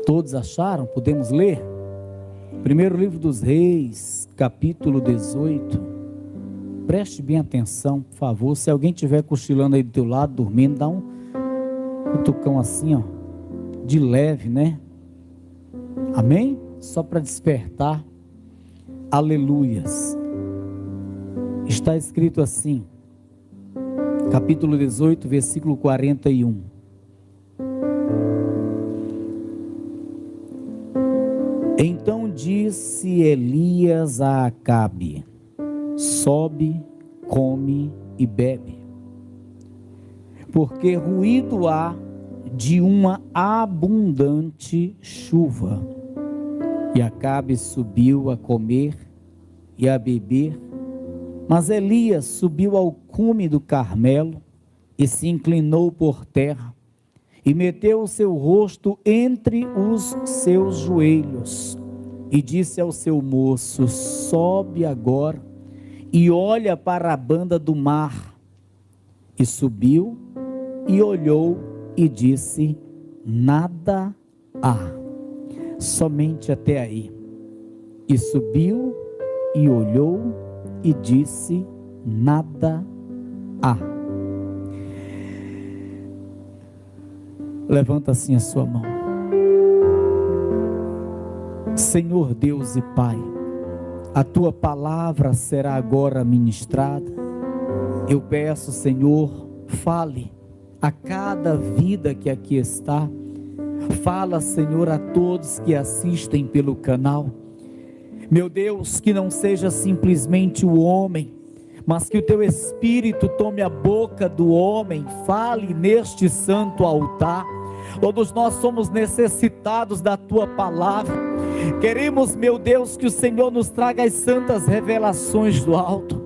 Todos acharam? Podemos ler? Primeiro livro dos Reis, capítulo 18. Preste bem atenção, por favor. Se alguém estiver cochilando aí do teu lado, dormindo, dá um cutucão assim, ó, de leve, né? Amém? Só para despertar. Aleluias. Está escrito assim, capítulo 18, versículo 41. Então disse Elias a Acabe: sobe, come e bebe, porque ruído há de uma abundante chuva. E Acabe subiu a comer e a beber, mas Elias subiu ao cume do Carmelo e se inclinou por terra e meteu o seu rosto entre os seus joelhos e disse ao seu moço: sobe agora e olha para a banda do mar. E subiu e olhou e disse: nada há. Somente até aí. E subiu e olhou e disse: nada há. Levanta assim a sua mão. Senhor Deus e Pai, a tua palavra será agora ministrada. Eu peço, Senhor, fale a cada vida que aqui está. Fala, Senhor, a todos que assistem pelo canal. Meu Deus, que não seja simplesmente o homem, mas que o teu Espírito tome a boca do homem, fale neste santo altar. Todos nós somos necessitados da tua palavra. Queremos, meu Deus, que o Senhor nos traga as santas revelações do alto,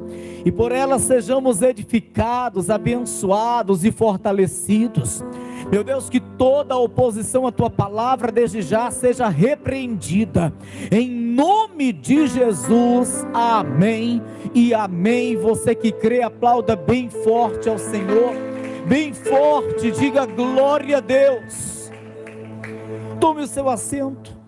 e por elas sejamos edificados, abençoados e fortalecidos. Meu Deus, que toda oposição à tua palavra desde já seja repreendida, em nome de Jesus, amém e amém. Você que crê, aplauda bem forte ao Senhor, bem forte, diga glória a Deus. Tome o seu assento.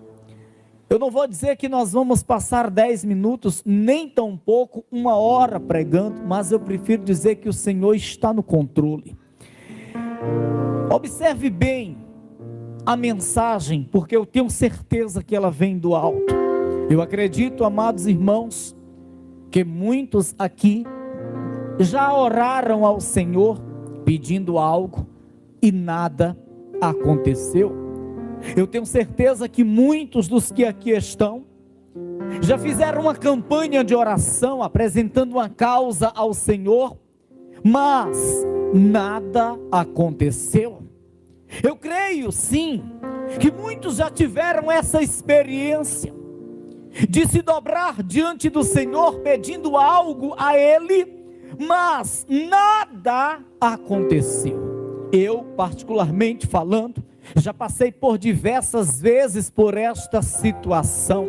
Eu não vou dizer que nós vamos passar 10 minutos, nem tão pouco 1 hora pregando, mas eu prefiro dizer que o Senhor está no controle. Observe bem a mensagem, porque eu tenho certeza que ela vem do alto. Eu acredito, amados irmãos, que muitos aqui já oraram ao Senhor pedindo algo e nada aconteceu. Eu tenho certeza que muitos dos que aqui estão já fizeram uma campanha de oração apresentando uma causa ao Senhor, mas nada aconteceu. Eu creio sim que muitos já tiveram essa experiência de se dobrar diante do Senhor pedindo algo a Ele, mas nada aconteceu. Eu, particularmente falando, já passei por diversas vezes por esta situação.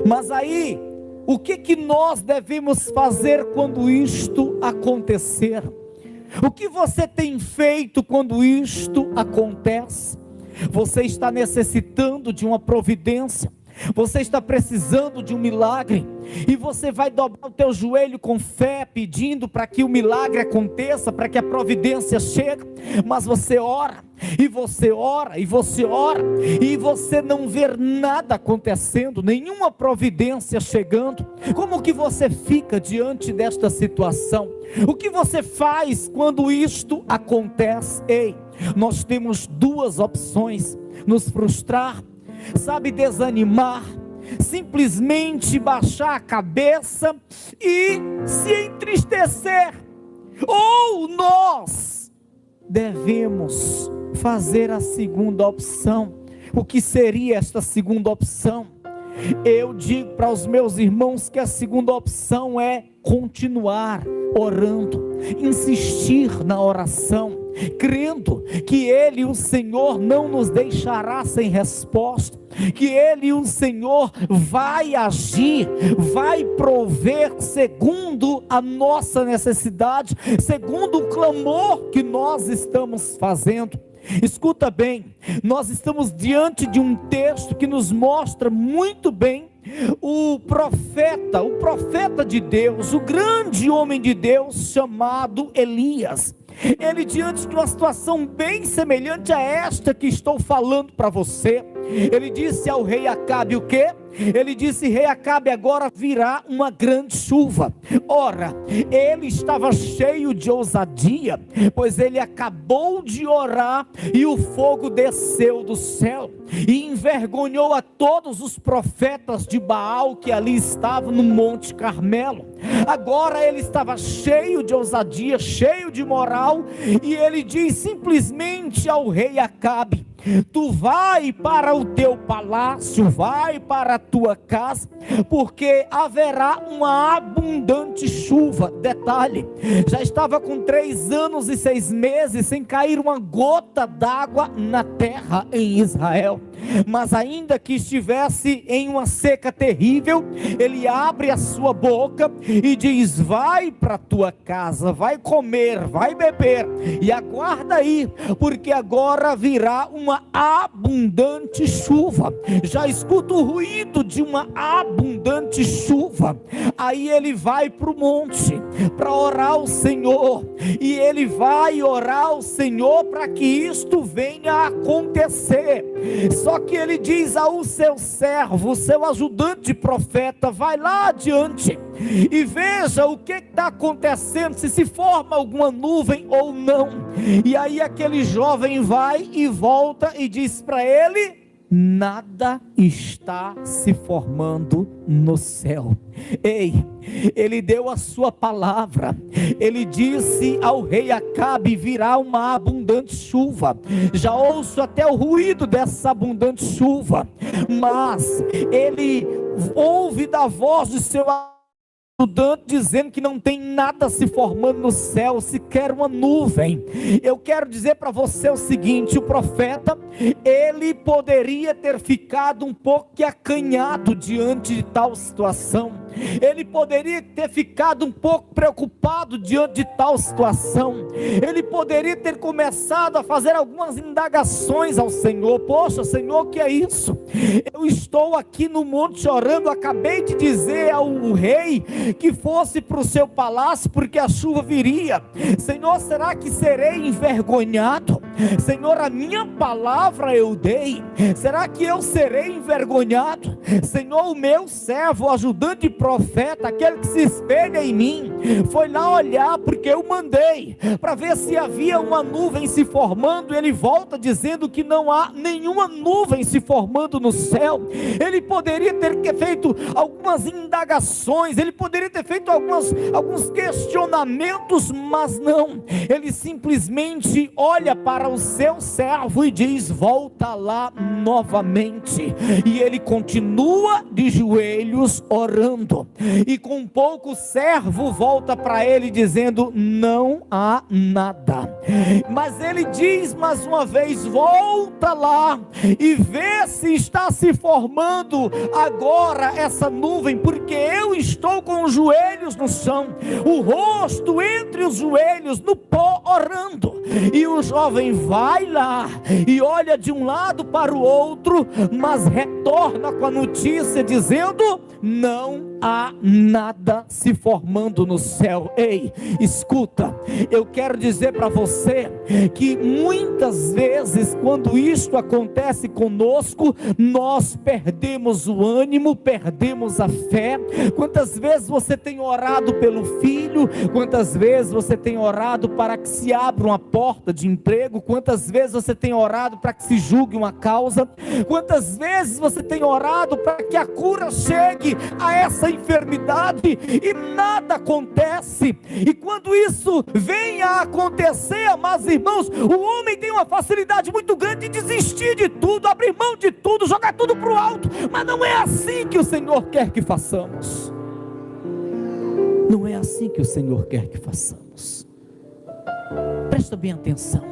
Mas aí, o que nós devemos fazer quando isto acontecer? O que você tem feito quando isto acontece? Você está necessitando de uma providência, você está precisando de um milagre, e você vai dobrar o teu joelho com fé, pedindo para que o milagre aconteça, para que a providência chegue, mas você ora, e você ora, e você ora, e você não vê nada acontecendo, nenhuma providência chegando. Como que você fica diante desta situação? O que você faz quando isto acontece? Ei, nós temos duas opções: nos frustrar, sabe, desanimar, simplesmente baixar a cabeça e se entristecer, ou nós devemos fazer a segunda opção. O que seria esta segunda opção? Eu digo para os meus irmãos que a segunda opção é continuar orando, insistir na oração, crendo que Ele, o Senhor, não nos deixará sem resposta, que Ele, o Senhor, vai agir, vai prover segundo a nossa necessidade, segundo o clamor que nós estamos fazendo. Escuta bem, nós estamos diante de um texto que nos mostra muito bem o profeta de Deus, o grande homem de Deus chamado Elias. Ele, diante de uma situação bem semelhante a esta que estou falando para você, ele disse ao rei Acabe o quê? Ele disse: rei Acabe, agora virá uma grande chuva. Ora, ele estava cheio de ousadia, pois ele acabou de orar e o fogo desceu do céu e envergonhou a todos os profetas de Baal que ali estavam no Monte Carmelo. Agora ele estava cheio de ousadia, cheio de moral, e ele diz simplesmente ao rei Acabe: tu vai para o teu palácio, vai para a tua casa, porque haverá uma abundante chuva. Detalhe, já estava com 3 anos e 6 meses sem cair uma gota d'água na terra em Israel, mas ainda que estivesse em uma seca terrível, ele abre a sua boca e diz: vai para a tua casa, vai comer, vai beber, e aguarda aí, porque agora virá uma abundante chuva. Já escuta o ruído de uma abundante chuva. Aí ele vai para o monte para orar ao Senhor, e ele vai orar ao Senhor para que isto venha a acontecer. Só que ele diz ao seu servo, o seu ajudante profeta: vai lá adiante e veja o que está acontecendo, se forma alguma nuvem ou não. E aí aquele jovem vai e volta e diz para ele: nada está se formando no céu. Ei, ele deu a sua palavra, ele disse ao rei Acabe: virá uma abundante chuva. Já ouço até o ruído dessa abundante chuva, mas ele ouve da voz de seu ajudante dizendo que não tem nada se formando no céu, sequer uma nuvem. Eu quero dizer para você o seguinte: o profeta, ele poderia ter ficado um pouco acanhado diante de tal situação, ele poderia ter ficado um pouco preocupado diante de tal situação, ele poderia ter começado a fazer algumas indagações ao Senhor. Poxa, Senhor, o que é isso? Eu estou aqui no monte orando, acabei de dizer ao rei que fosse para o seu palácio porque a chuva viria. Senhor, será que serei envergonhado? Senhor, a minha palavra eu dei, será que eu serei envergonhado? Senhor, o meu servo, o ajudante profeta, aquele que se espelha em mim, foi lá olhar porque eu mandei, para ver se havia uma nuvem se formando. Ele volta dizendo que não há nenhuma nuvem se formando no céu. Ele poderia ter feito algumas indagações, ele poderia ter feito alguns questionamentos, mas não. Ele simplesmente olha para o seu servo e diz: volta lá novamente. E ele continua de joelhos orando, e com pouco o servo volta para ele dizendo: não há nada. Mas ele diz mais uma vez: volta lá e vê se está se formando agora essa nuvem, porque eu estou com os joelhos no chão, o rosto entre os joelhos no pó, orando. E o jovem vai lá e olha de um lado para o outro, mas retorna com a notícia dizendo: não há nada se formando no céu. Ei, escuta, eu quero dizer para você que muitas vezes quando isto acontece conosco, nós perdemos o ânimo, perdemos a fé. Quantas vezes você tem orado pelo filho? Quantas vezes você tem orado para que se abra uma porta de emprego? Quantas vezes você tem orado para que se julgue uma causa? Quantas vezes você tem orado para que a cura chegue a essa enfermidade e nada acontece? E quando isso vem a acontecer, amados irmãos, o homem tem uma facilidade muito grande de desistir de tudo, abrir mão de tudo, jogar tudo para o alto. Mas não é assim que o Senhor quer que façamos. Não é assim que o Senhor quer que façamos. Presta bem atenção.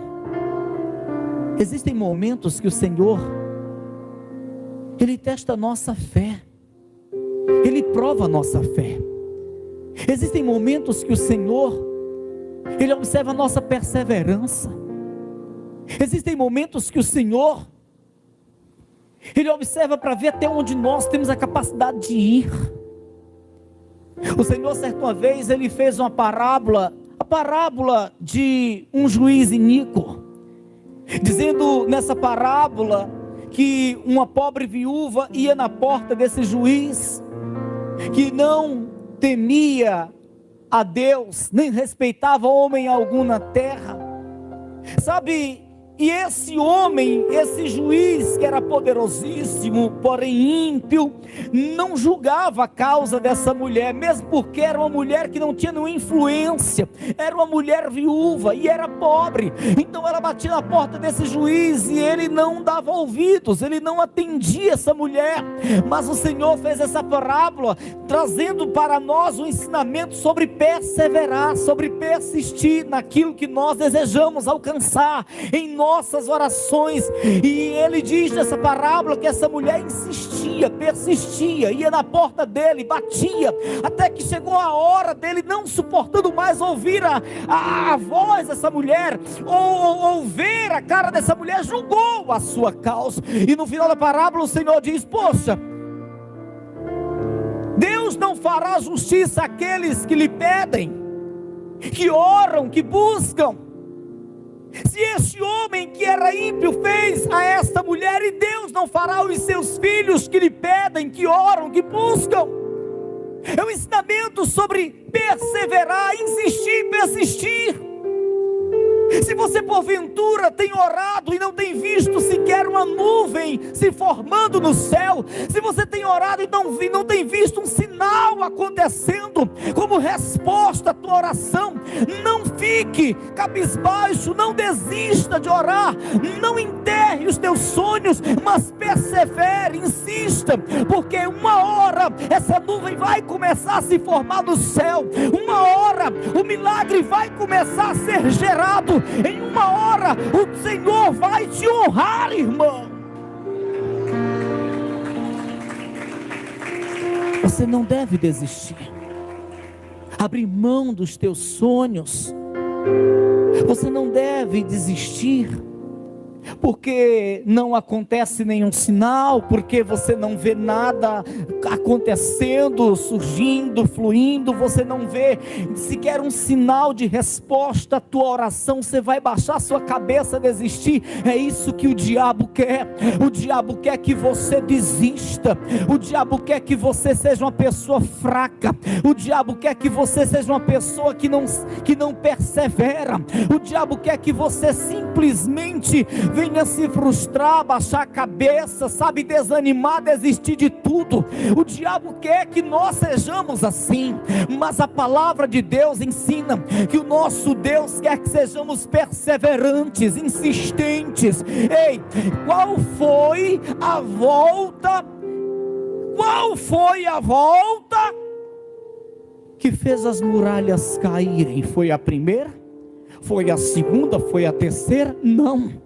Existem momentos que o Senhor, Ele testa a nossa fé, Ele prova a nossa fé. Existem momentos que o Senhor, Ele observa a nossa perseverança, Existem momentos que o Senhor, Ele observa para ver até onde nós temos a capacidade de ir. O Senhor, certa vez, Ele fez uma parábola, a parábola de um juiz iníquo, dizendo nessa parábola que uma pobre viúva ia na porta desse juiz, que não temia a Deus, nem respeitava homem algum na terra, sabe? E esse homem, esse juiz que era poderosíssimo, porém ímpio, não julgava a causa dessa mulher, mesmo porque era uma mulher que não tinha nenhuma influência, era uma mulher viúva e era pobre. Então ela batia na porta desse juiz e ele não dava ouvidos, ele não atendia essa mulher. Mas o Senhor fez essa parábola, trazendo para nós um ensinamento sobre perseverar, sobre persistir naquilo que nós desejamos alcançar em nossas orações. E ele diz nessa parábola que essa mulher insistia, persistia, ia na porta dele, batia, até que chegou a hora dele não suportando mais ouvir a voz dessa mulher, ou ver a cara dessa mulher, julgou a sua causa. E no final da parábola o Senhor diz: poxa, Deus não fará justiça àqueles que lhe pedem, que oram, que buscam. Se este homem que era ímpio fez a esta mulher, e Deus não fará os seus filhos que lhe pedem, que oram, que buscam. É um ensinamento sobre perseverar, insistir, persistir. Se você porventura tem orado e não tem visto sequer uma nuvem se formando no céu, se você tem orado e não tem visto um sinal acontecendo como resposta à tua oração, não fique cabisbaixo, não desista de orar, não enterre os teus sonhos, mas persevere, insista, porque uma hora essa nuvem vai começar a se formar no céu, uma hora o milagre vai começar a ser gerado, em uma hora o Senhor vai te honrar, irmão. Você não deve desistir, abrir mão dos teus sonhos. Você não deve desistir porque não acontece nenhum sinal, porque você não vê nada acontecendo, surgindo, fluindo, você não vê sequer um sinal de resposta à tua oração. Você vai baixar sua cabeça, desistir. É isso que o diabo quer. O diabo quer que você desista, o diabo quer que você seja uma pessoa fraca, o diabo quer que você seja uma pessoa que não persevera, o diabo quer que você simplesmente venha se frustrar, baixar a cabeça, sabe, desanimar, desistir de tudo. O diabo quer que nós sejamos assim, mas a palavra de Deus ensina que o nosso Deus quer que sejamos perseverantes, insistentes. Ei, qual foi a volta? Qual foi a volta que fez as muralhas caírem? Foi a primeira? Foi a segunda? Foi a terceira? Não.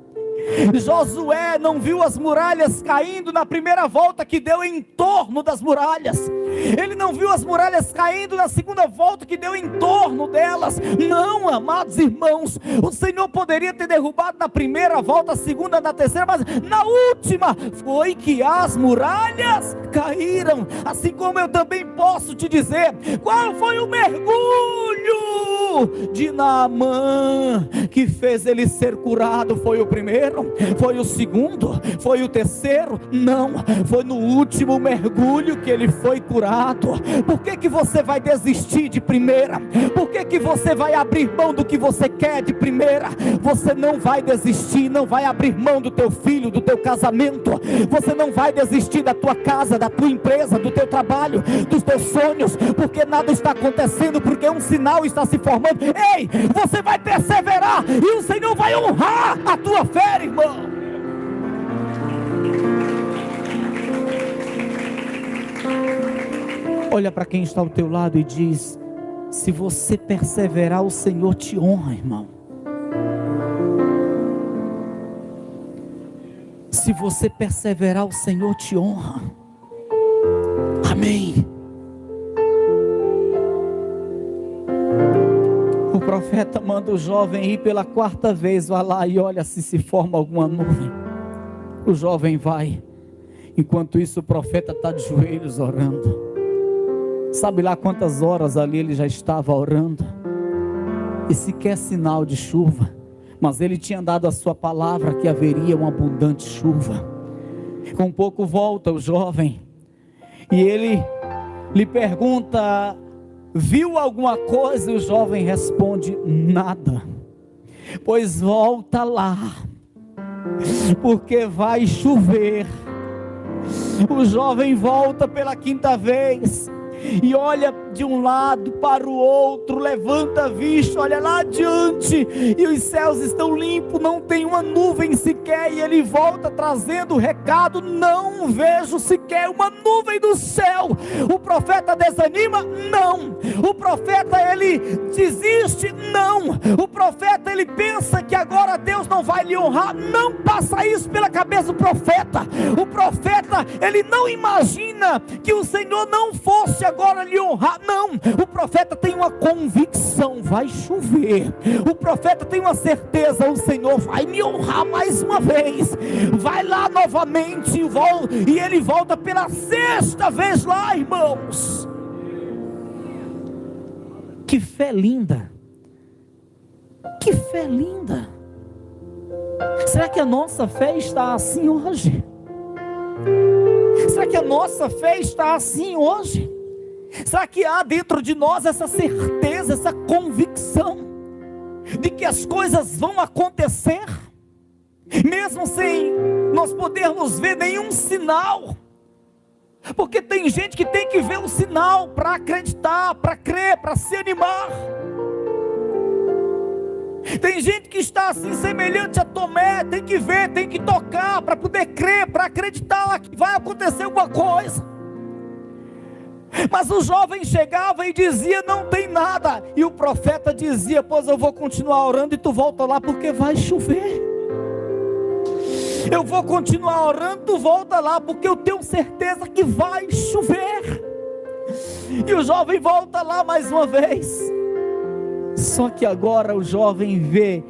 Josué não viu as muralhas caindo na primeira volta que deu em torno das muralhas. Ele não viu as muralhas caindo na segunda volta que deu em torno delas. Não, amados irmãos, o Senhor poderia ter derrubado na primeira volta, na segunda, na terceira, mas na última foi que as muralhas caíram. Assim como eu também posso te dizer, qual foi o mergulho de Naamã que fez ele ser curado? Foi o primeiro? Foi o segundo? Foi o terceiro? Não, foi no último mergulho que ele foi curado. Por que você vai desistir de primeira? Por que você vai abrir mão do que você quer de primeira? Você não vai desistir, não vai abrir mão do teu filho, do teu casamento. Você não vai desistir da tua casa, da tua empresa, do teu trabalho, dos teus sonhos, porque nada está acontecendo, porque um sinal está se formando. Ei, você vai perseverar e o Senhor vai honrar a tua fé, irmão. Olha para quem está ao teu lado e diz: se você perseverar, o Senhor te honra, irmão. Se você perseverar, o Senhor te honra. Amém. O profeta manda o jovem ir pela 4ª vez, vai lá e olha se forma alguma nuvem. O jovem vai, enquanto isso o profeta está de joelhos orando. Sabe lá quantas horas ali ele já estava orando, e sequer sinal de chuva, mas ele tinha dado a sua palavra que haveria uma abundante chuva. Com pouco volta o jovem, e ele lhe pergunta: viu alguma coisa? E o jovem responde: nada. Pois volta lá, porque vai chover. O jovem volta pela 5ª vez, e olha de um lado para o outro, levanta a vista, olha lá adiante, e os céus estão limpos, não tem uma nuvem sequer, e ele volta trazendo o recado: não vejo sequer uma nuvem do céu. O profeta desanima? Não. O profeta ele desiste? Não. O profeta ele pensa que agora Deus não vai lhe honrar? Não passa isso pela cabeça do profeta. O profeta ele não imagina que o Senhor não fosse agora lhe honrar. Não, o profeta tem uma convicção: vai chover. O profeta tem uma certeza: o Senhor vai me honrar mais uma vez. Vai lá novamente, e ele volta pela 6ª vez lá, irmãos. Que fé linda, que fé linda. Será que a nossa fé está assim hoje? Será que a nossa fé está assim hoje? Será que há dentro de nós essa certeza, essa convicção de que as coisas vão acontecer, mesmo sem nós podermos ver nenhum sinal? Porque tem gente que tem que ver o sinal para acreditar, para crer, para se animar. Tem gente que está assim semelhante a Tomé, tem que ver, tem que tocar para poder crer, para acreditar que vai acontecer alguma coisa. Mas o jovem chegava e dizia: não tem nada. E o profeta dizia: pois eu vou continuar orando e tu volta lá, porque vai chover. Eu vou continuar orando, tu volta lá, porque eu tenho certeza que vai chover. E o jovem volta lá mais uma vez. Só que agora o jovem vê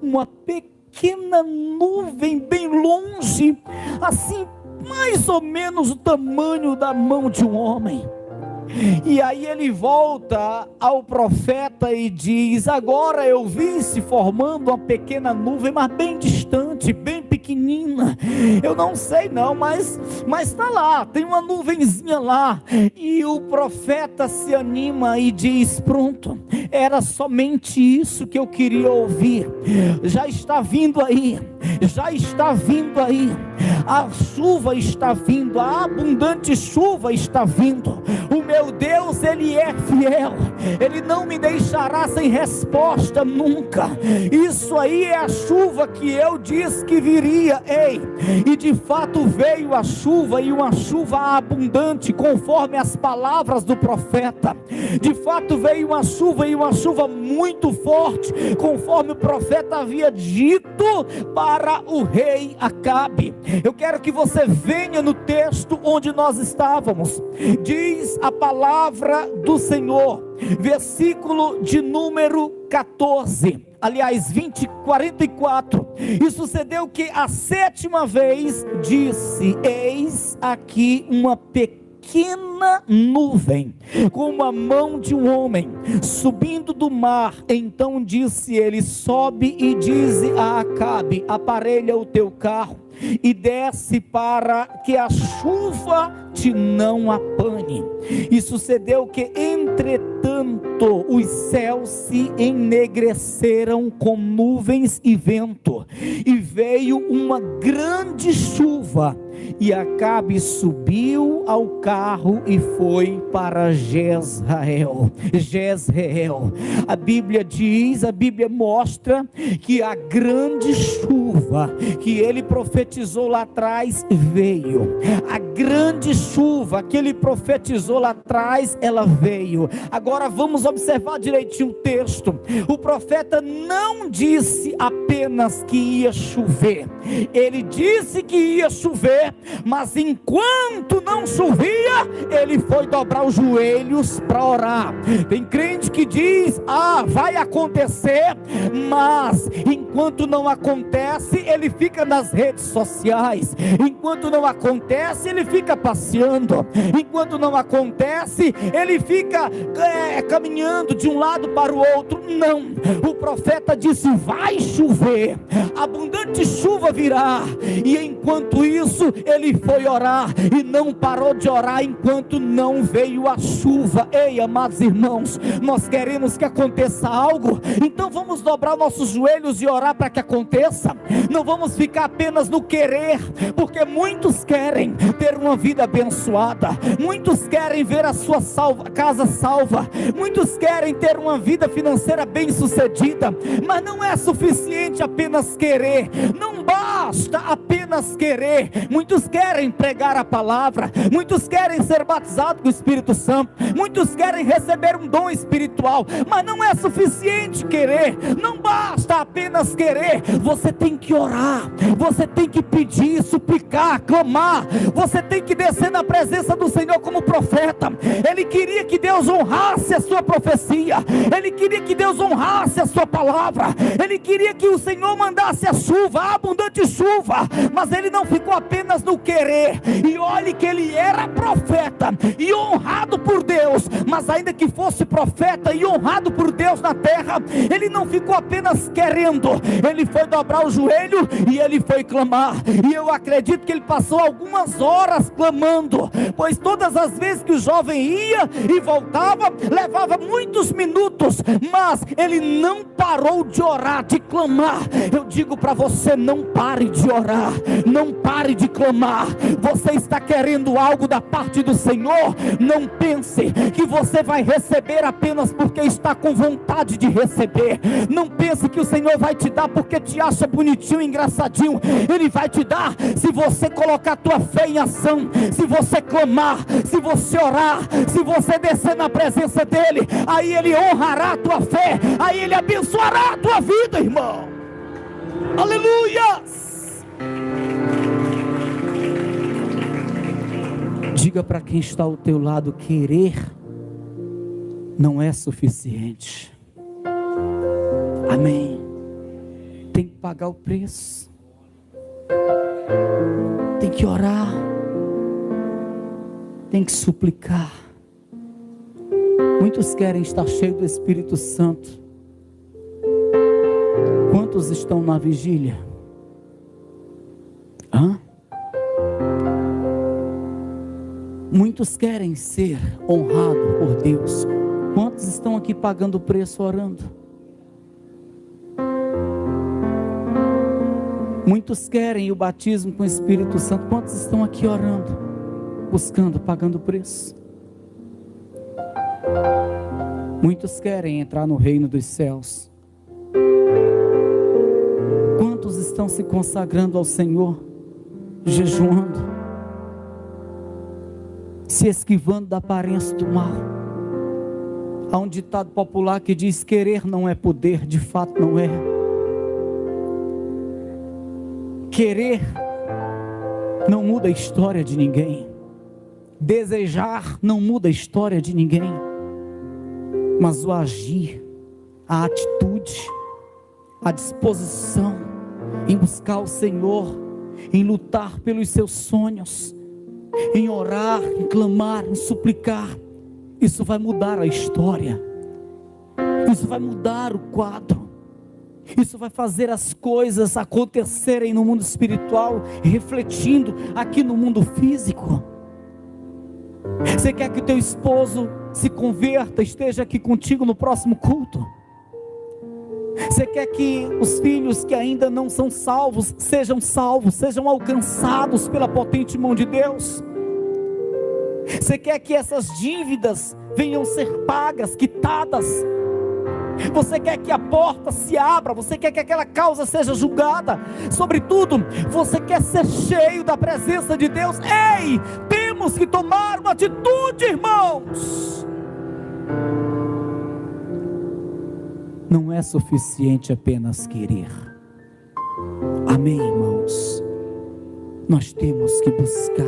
uma pequena nuvem bem longe, assim mais ou menos o tamanho da mão de um homem. E aí ele volta ao profeta e diz: agora eu vi se formando uma pequena nuvem, mas bem distante, bem pequenina. Eu não sei não, mas está lá, tem uma nuvenzinha lá. E o profeta se anima e diz: pronto, era somente isso que eu queria ouvir. Já está vindo aí, já está vindo aí. A chuva está vindo, a abundante chuva está vindo. O meu Deus, Ele é fiel, Ele não me deixará sem resposta nunca. Isso aí é a chuva que eu disse que viria. Ei, e de fato veio a chuva, e uma chuva abundante, conforme as palavras do profeta. De fato veio uma chuva, e uma chuva muito forte, conforme o profeta havia dito para o rei Acabe. Eu quero que você venha no texto onde nós estávamos. Diz a palavra do Senhor, versículo de número 14, aliás 44. E sucedeu que a 7ª vez disse: eis aqui uma pequena nuvem, como a mão de um homem, subindo do mar. Então disse ele: sobe e dize a Acabe: aparelha o teu carro e desce, para que a chuva te não apanhe. E sucedeu que, entretanto, os céus se ennegreceram com nuvens e vento, e veio uma grande chuva, e Acabe subiu ao carro e foi para Jezreel. A Bíblia diz, a Bíblia mostra que a grande chuva que ele profetizou lá atrás veio. A grande chuva que ele profetizou lá atrás, ela veio. Agora vamos observar direitinho o texto. O profeta não disse apenas que ia chover. Ele disse que ia chover, mas enquanto não chovia, ele foi dobrar os joelhos para orar. Tem crente que diz: vai acontecer, mas enquanto não acontece, ele fica nas redes sociais. Enquanto não acontece, ele fica passeando. Enquanto não acontece, ele fica caminhando de um lado para o outro. Não, o profeta disse: vai chover, abundante chuva virá. E enquanto isso, ele foi orar e não parou de orar enquanto não veio a chuva. Ei, amados irmãos, nós queremos que aconteça algo, então vamos dobrar nossos joelhos e orar para que aconteça. Não vamos ficar apenas no querer, porque muitos querem ter uma vida abençoada, muitos querem ver a sua casa salva, muitos querem ter uma vida financeira bem sucedida, mas não é suficiente apenas querer, não basta apenas querer. Muitos querem pregar a palavra, muitos querem ser batizados com o Espírito Santo, muitos querem receber um dom espiritual, mas não é suficiente querer, não basta apenas querer. Você tem que orar, você tem que pedir, suplicar, clamar, você tem que descer na presença do Senhor como profeta. Ele queria que Deus honrasse a sua profecia, ele queria que Deus honrasse a sua palavra, ele queria que o Senhor mandasse a chuva, a abundante chuva, mas ele não ficou apenas no querer. E olhe que ele era profeta e honrado por Deus, mas ainda que fosse profeta e honrado por Deus na terra, ele não ficou apenas querendo, ele foi dobrar o joelho e ele foi clamar. E eu acredito que ele passou algumas horas clamando, pois todas as vezes que o jovem ia e voltava, levava muitos minutos, mas ele não parou de orar, de clamar. Eu digo para você: não pare de orar, não pare de clamar. Você está querendo algo da parte do Senhor, não pense que você vai receber apenas porque está com vontade de receber. Não pense que o Senhor vai te dar porque te acha bonitinho, engraçadinho. Ele vai te dar se você colocar a tua fé em ação, se você clamar, se você orar, se você descer na presença dele. Aí ele honrará a tua fé, aí ele abençoará a tua vida, irmão. Aleluia! Diga para quem está ao teu lado: querer não é suficiente. Amém. Tem que pagar o preço, tem que orar, tem que suplicar. Muitos querem estar cheios do Espírito Santo. Quantos estão na vigília? Muitos querem ser honrados por Deus. Quantos estão aqui pagando o preço orando? Muitos querem o batismo com o Espírito Santo. Quantos estão aqui orando, buscando, pagando o preço? Muitos querem entrar no reino dos céus. Quantos estão se consagrando ao Senhor, jejuando, se esquivando da aparência do mal? Há um ditado popular que diz: querer não é poder. De fato não é. Querer não muda a história de ninguém, desejar não muda a história de ninguém, mas o agir, a atitude, a disposição em buscar o Senhor, em lutar pelos seus sonhos, em orar, em clamar, em suplicar, isso vai mudar a história, isso vai mudar o quadro, isso vai fazer as coisas acontecerem no mundo espiritual, refletindo aqui no mundo físico. Você quer que o teu esposo se converta, esteja aqui contigo no próximo culto? Você quer que os filhos que ainda não são salvos, sejam alcançados pela potente mão de Deus? Você quer que essas dívidas venham ser pagas, quitadas? Você quer que a porta se abra? Você quer que aquela causa seja julgada? Sobretudo, você quer ser cheio da presença de Deus? Ei, temos que tomar uma atitude, irmãos. Não é suficiente apenas querer. Amém, irmãos? nós temos que buscar,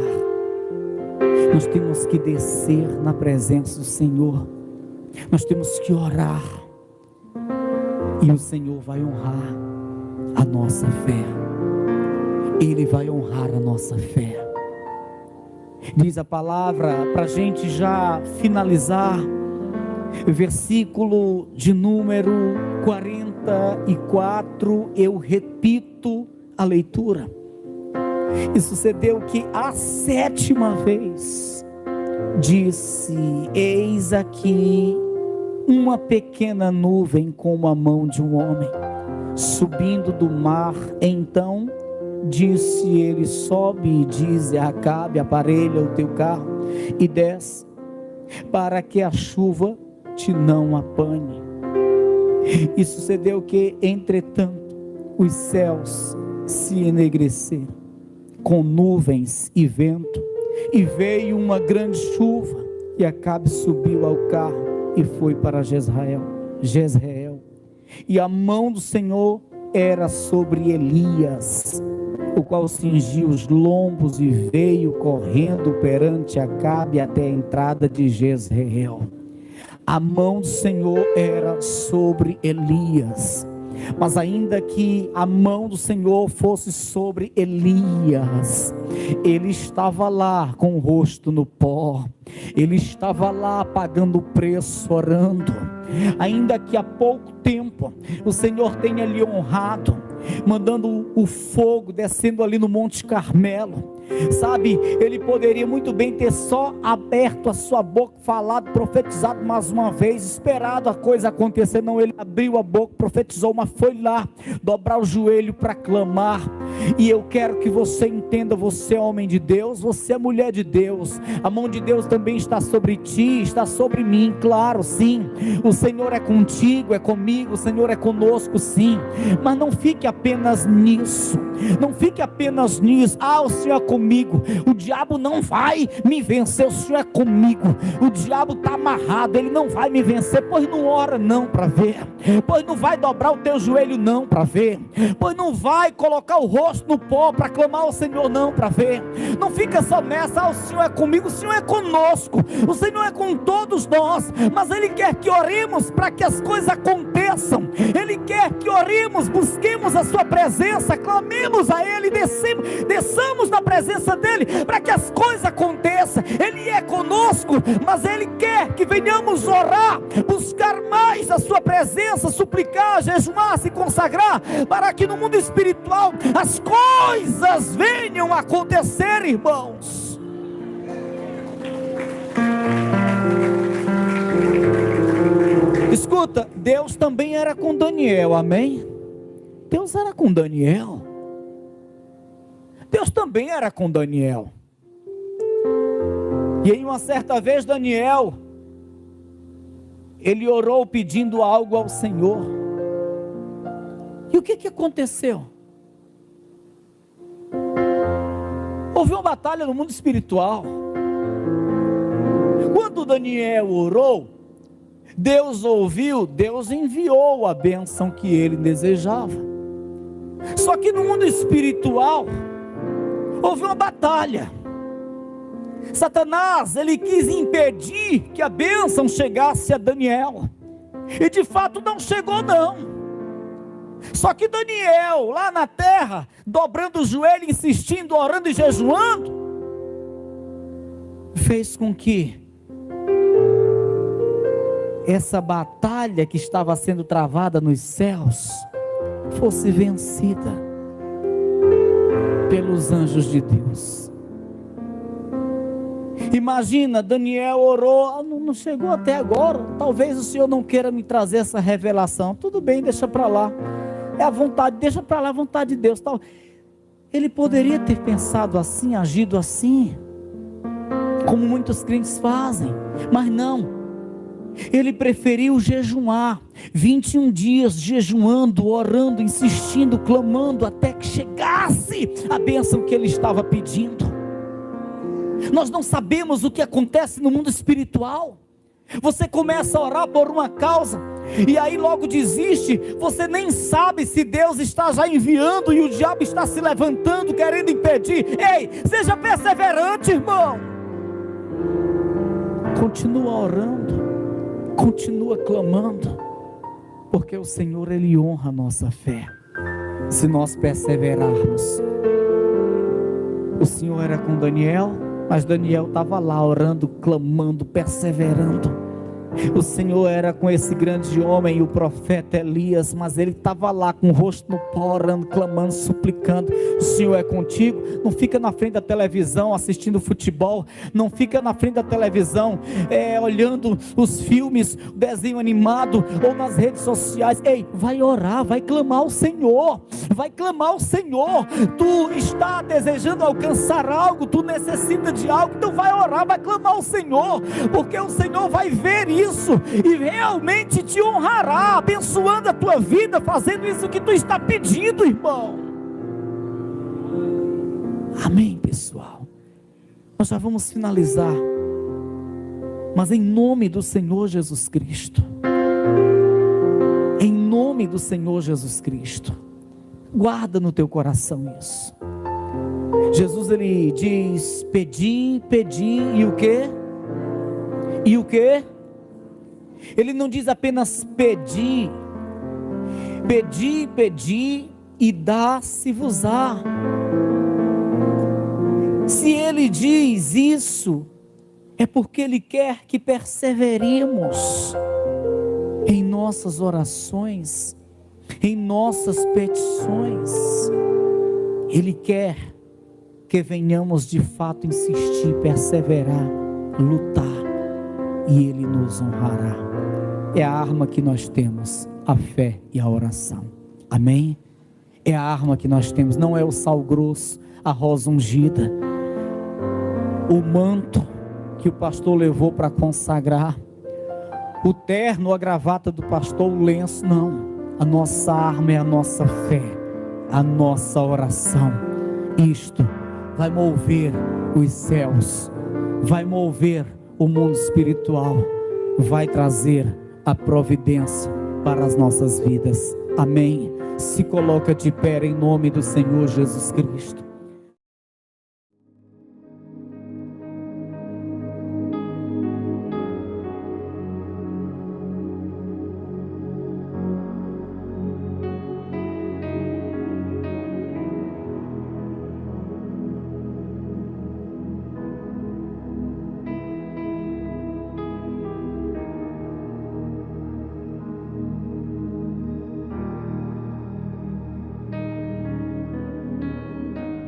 nós temos que descer na presença do Senhor, nós temos que orar, e o Senhor vai honrar a nossa fé. Ele vai honrar a nossa fé. Diz a palavra, para a gente já finalizar, versículo de número 44, eu repito a leitura. E sucedeu que a 7ª vez, disse: eis aqui uma pequena nuvem como a mão de um homem, subindo do mar. Então disse ele: sobe e dize a Acabe, aparelha o teu carro e desce, para que a chuva te não apanhe. E sucedeu que, entretanto, os céus se enegreceram com nuvens e vento, e veio uma grande chuva, e Acabe subiu ao carro e foi para Jezreel. E a mão do Senhor era sobre Elias, o qual cingiu os lombos e veio correndo perante Acabe até a entrada de Jezreel. A mão do Senhor era sobre Elias, mas ainda que a mão do Senhor fosse sobre Elias, ele estava lá com o rosto no pó, ele estava lá pagando o preço, orando. Ainda que há pouco tempo o Senhor tenha lhe honrado, mandando o fogo descendo ali no Monte Carmelo, sabe, ele poderia muito bem ter só aberto a sua boca, falado, profetizado mais uma vez, esperado a coisa acontecer. Não, ele abriu a boca, profetizou, mas foi lá dobrar o joelho para clamar. E eu quero que você entenda: você é homem de Deus, você é mulher de Deus, a mão de Deus também está sobre ti, está sobre mim, claro, sim, o Senhor é contigo, é comigo, o Senhor é conosco, sim, mas não fique apenas nisso, não fique apenas nisso. O Senhor é comigo, o diabo não vai me vencer, o Senhor é comigo, o diabo está amarrado, ele não vai me vencer. Pois não ora não para ver, pois não vai dobrar o teu joelho não para ver, pois não vai colocar o rosto no pó para clamar ao Senhor não para ver. Não fica só nessa: o Senhor é comigo, o Senhor é conosco, o Senhor é com todos nós, mas Ele quer que oremos para que as coisas aconteçam. Ele quer que oremos, busquemos a sua presença, clamemos a Ele, desçamos na presença dEle para que as coisas aconteçam. Ele é conosco, mas Ele quer que venhamos orar, buscar mais a sua presença, suplicar, jejuar, se consagrar, para que no mundo espiritual as coisas venham a acontecer, irmãos. Escuta, Deus também era com Daniel, amém? Deus era com Daniel. Deus também era com Daniel. E em uma certa vez Daniel, ele orou pedindo algo ao Senhor. E o que aconteceu? Houve uma batalha no mundo espiritual. Quando Daniel orou, Deus ouviu, Deus enviou a bênção que ele desejava. Só que no mundo espiritual houve uma batalha. Satanás, ele quis impedir que a bênção chegasse a Daniel, e de fato não chegou não. Só que Daniel, lá na terra, dobrando o joelho, insistindo, orando e jejuando, fez com que essa batalha que estava sendo travada nos céus fosse vencida pelos anjos de Deus. Imagina, Daniel orou, não chegou até agora, talvez o Senhor não queira me trazer essa revelação. Tudo bem, deixa para lá, é a vontade, deixa para lá, a vontade de Deus. Ele poderia ter pensado assim, agido assim, como muitos crentes fazem, mas não. Ele preferiu jejuar, 21 dias jejuando, orando, insistindo, clamando, até que chegasse a bênção que ele estava pedindo. Nós não sabemos o que acontece no mundo espiritual. Você começa a orar por uma causa, e aí logo desiste. Você nem sabe se Deus está já enviando e o diabo está se levantando querendo impedir. Ei, seja perseverante, irmão. Continua orando, continua clamando, porque o Senhor, Ele honra a nossa fé, se nós perseverarmos. O Senhor era com Daniel, mas Daniel estava lá orando, clamando, perseverando. O Senhor era com esse grande homem, o profeta Elias, mas ele estava lá com o rosto no pó, orando, clamando, suplicando. O Senhor é contigo. Não fica na frente da televisão assistindo futebol, não fica na frente da televisão olhando os filmes, o desenho animado ou nas redes sociais. Ei, vai orar, vai clamar ao Senhor, vai clamar ao Senhor. Tu está desejando alcançar algo, tu necessita de algo, então vai orar, vai clamar ao Senhor, porque o Senhor vai ver isso e realmente te honrará, abençoando a tua vida, fazendo isso que tu está pedindo, irmão. Amém, pessoal. Nós já vamos finalizar, mas em nome do Senhor Jesus Cristo, em nome do Senhor Jesus Cristo, guarda no teu coração isso. Jesus, ele diz: pedi, pedi, e o quê? E o quê? Ele não diz apenas pedi, pedi, pedi e dá-se-vos-á. Se ele diz isso, é porque ele quer que perseveremos em nossas orações, em nossas petições. Ele quer que venhamos de fato insistir, perseverar, lutar, e Ele nos honrará. É a arma que nós temos, a fé e a oração. Amém? É a arma que nós temos, não é o sal grosso, a rosa ungida, o manto que o pastor levou para consagrar, o terno, a gravata do pastor, o lenço. Não, a nossa arma é a nossa fé, a nossa oração. Isto vai mover os céus, vai mover o mundo espiritual, vai trazer a providência para as nossas vidas. Amém? Se coloca de pé em nome do Senhor Jesus Cristo.